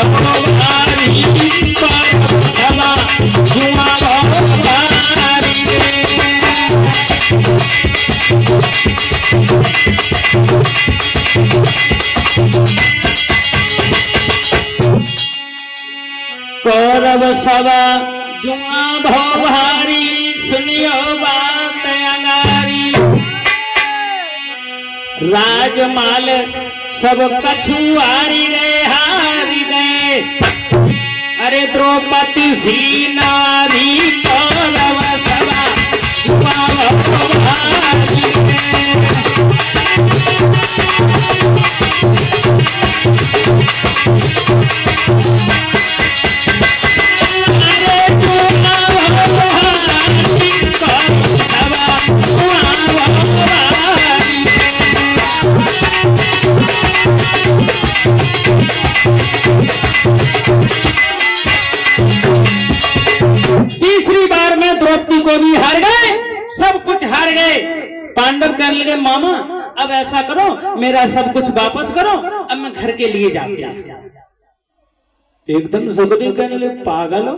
भारी सभा जुआ भारी कौरव सभा जुआ भारी सुनियो बात अंगारी राजमाल सब कछुआरी गए हारी गए अरे द्रौपदी सी नारी कौरव सभा जुआ भारी तीसरी बार में द्रौपदी को भी हार गए, सब कुछ हार गए। पांडव कहने लगे मामा अब ऐसा करो मेरा सब कुछ वापस करो, अब मैं घर के लिए जाते हैं। एकदम सुखदेव कहने लगे पागल हो,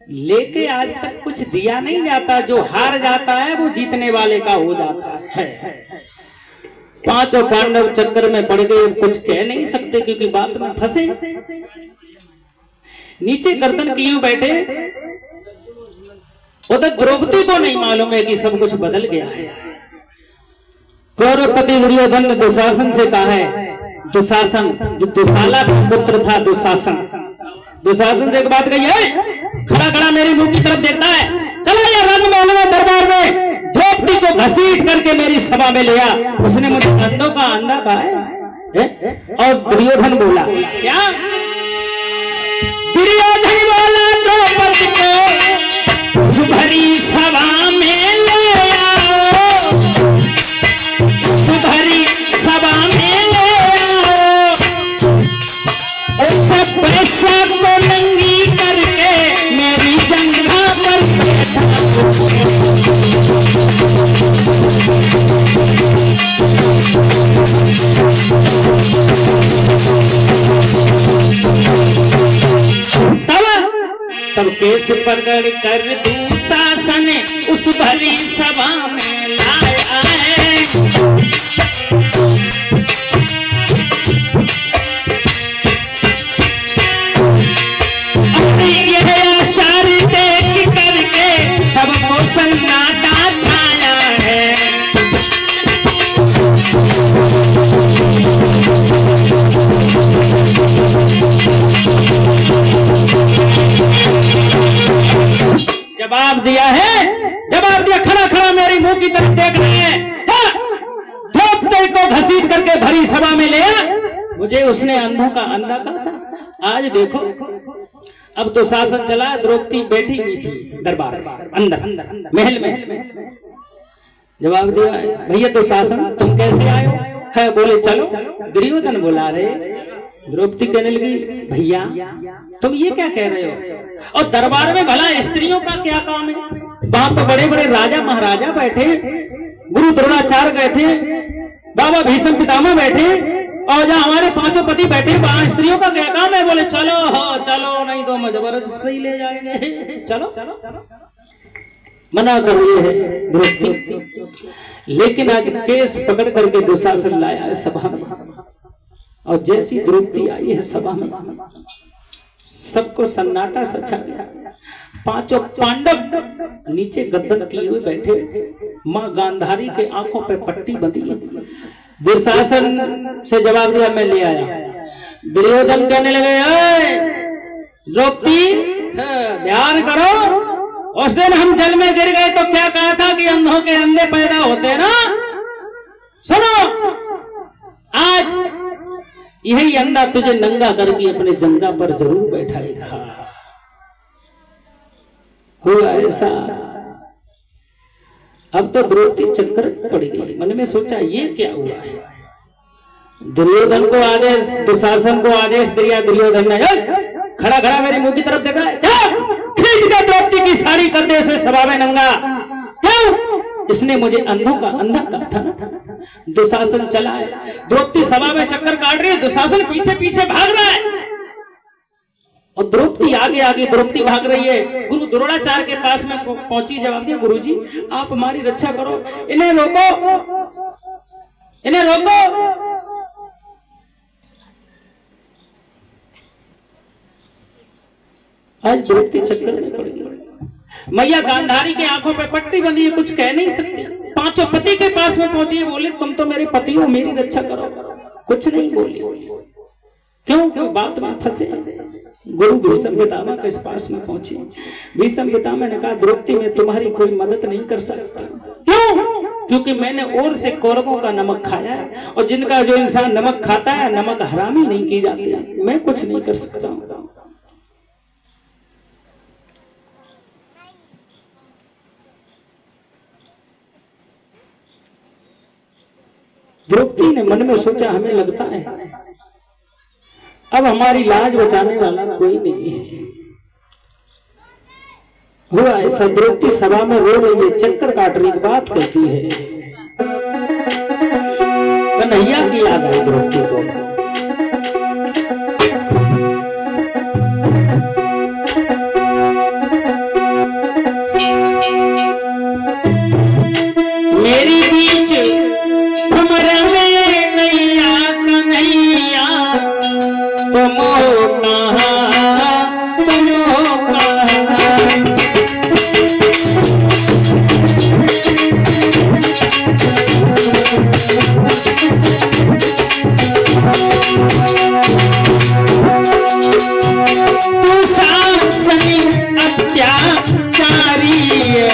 लेके आज तक कुछ दिया नहीं जाता, जो हार जाता है वो जीतने वाले का हो जाता है। पांचों पांडव चक्कर में पड़ गए, कुछ कह नहीं सकते क्योंकि बात में फंसे। नीचे गर्दन किए बैठे, उधर द्रौपदी को नहीं मालूम है कि सब कुछ बदल गया है। कौरवपति दुर्योधन ने दुशासन से कहा है, दुशासन जो दुशाला का पुत्र था दुशासन, दुशासन से एक बात कही है, खड़ा खड़ा मेरे मुंह की तरफ देखता है, चला या रणमहल में दरबार में द्रौपदी को घसीट करके मेरी सभा में ले आ। उसने मुझे अंधों का अंधा कहा है। और दुर्योधन बोला क्या? दुर्योधन बोला द्रौपदी को सुभरी सभा में ले आओ, सुभरी सभा में ले आओ, उस पैसा को नंगी करके मेरी जंघा पर तब केस पकड़ कर दुशासन उस भरी सभा में लाया है। अपनी यह आचार देख करके सबको सन्नाटा छाया है। जवाब दिया है, जवाब दिया, खड़ा खड़ा मेरी मुंह की तरफ देख रहे हैं। द्रौपदी को घसीट करके भरी सभा में ले आ, मुझे उसने अंधों का अंधा कहा था। आज देखो अब तो शासन चला, द्रौपदी बैठी हुई थी दरबार अंदर महल में। जवाब दिया भैया तो शासन तुम कैसे आए हो? बोले चलो। दुर्योधन बोला रे, द्रौपदी कहने लगी भैया तुम ये क्या कह रहे हो? और दरबार में भला स्त्रियों का क्या काम है? वहां तो बड़े बड़े राजा महाराजा बैठे, गुरु द्रोणाचार्य बैठे, बाबा भीष्म पितामह बैठे, और जहाँ हमारे पांचों पति बैठे, वहां स्त्रियों का क्या काम है? बोले चलो हो चलो, नहीं तो मैं जबरदस्ती ले जाएंगे, चलो। मना कर रही है द्रौपदी, लेकिन आज केस पकड़ करके दुशासन लाया है सभा में। और जैसी द्रौपदी आई है सभा में, सबको सन्नाटा सा छा गया। पांचों पांडव नीचे गद्दन किए हुए बैठे, मां गांधारी के आंखों पे पट्टी बंधी है। दुशासन से जवाब दिया मैं ले आया। दुर्योधन कहने लगे द्रौपदी ध्यान करो, उस दिन हम जल में गिर गए तो क्या कहा था कि अंधों के अंधे पैदा होते ना। सुनो, आज यही अंधा तुझे नंगा करके अपने जंगा पर जरूर बैठाएगा। हुआ ऐसा। अब तो द्रौपदी चक्कर पड़ गई, मन में सोचा ये क्या हुआ है। दुर्योधन को आदेश, दुशासन को आदेश दिया। दुर्योधन ने खड़ा खड़ा मेरी मुंह की तरफ देखा, खींच के द्रौपदी की साड़ी कर दे इसे सभा में नंगा। क्यों? इसने मुझे अंधों का अंधा कहा था ना। दुशासन चला है, द्रौपदी सभा में चक्कर काट रही है, दुशासन पीछे पीछे भाग रहा है। और द्रौपदी आगे आगे द्रौपदी भाग रही है। गुरु द्रोणाचार्य के पास में पहुंची, जवाब दिया, गुरुजी आप हमारी रक्षा करो, इन्हें रोको, इन्हें रोको। आज द्रौपदी चक्कर में पड़ गई। मैया गांधारी के आंखों पे पट्टी बंधी है, कुछ कह नहीं सकती। पांचों पति के पास में पहुंची, बोले तुम तो मेरे पति हो, मेरी रक्षा करो। कुछ नहीं बोली। क्यों बात में फंसे। गुरु भीष्म पितामह के पास में पहुंची। भीष्म पितामह ने कहा, द्रौपदी मैं तुम्हारी कोई मदद नहीं कर सकता। क्यों? क्योंकि मैंने और से कौरवों का नमक खाया है, और जिनका जो इंसान नमक खाता है, नमक हरामी नहीं की जाती, मैं कुछ नहीं कर सकता हूं। द्रौपदी ने मन में सोचा, हमें लगता है अब हमारी लाज बचाने वाला कोई नहीं है। हुआ ऐसा, द्रौपदी सभा में रो रही है, चक्कर काट रही, बात कहती है। कन्हैया की याद आई द्रौपदी को। मेरी बीच भंवर में नैया कन्हैया, तुम हो कहाँ, तुम हो कहाँ। तू सासनी अत्याचारी है,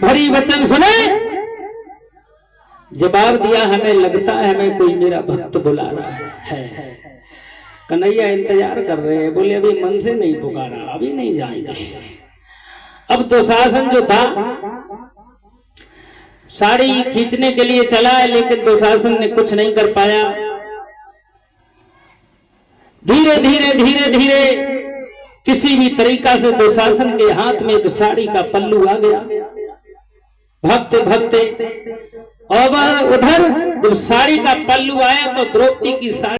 भरी वचन सुने, जवाब दिया, हमें लगता है हमें कोई मेरा भक्त बुला रहा है। कन्हैया इंतजार कर रहे हैं, बोले अभी मन से नहीं पुकारा, अभी नहीं जाएंगे। अब दुशासन जो था साड़ी खींचने के लिए चला है, लेकिन दुशासन ने कुछ नहीं कर पाया। धीरे धीरे धीरे धीरे किसी भी तरीका से दुशासन के हाथ में एक साड़ी का पल्लू आ गया। भगते भगते और उधर जब साड़ी का पल्लू आया तो द्रौपदी की साड़ी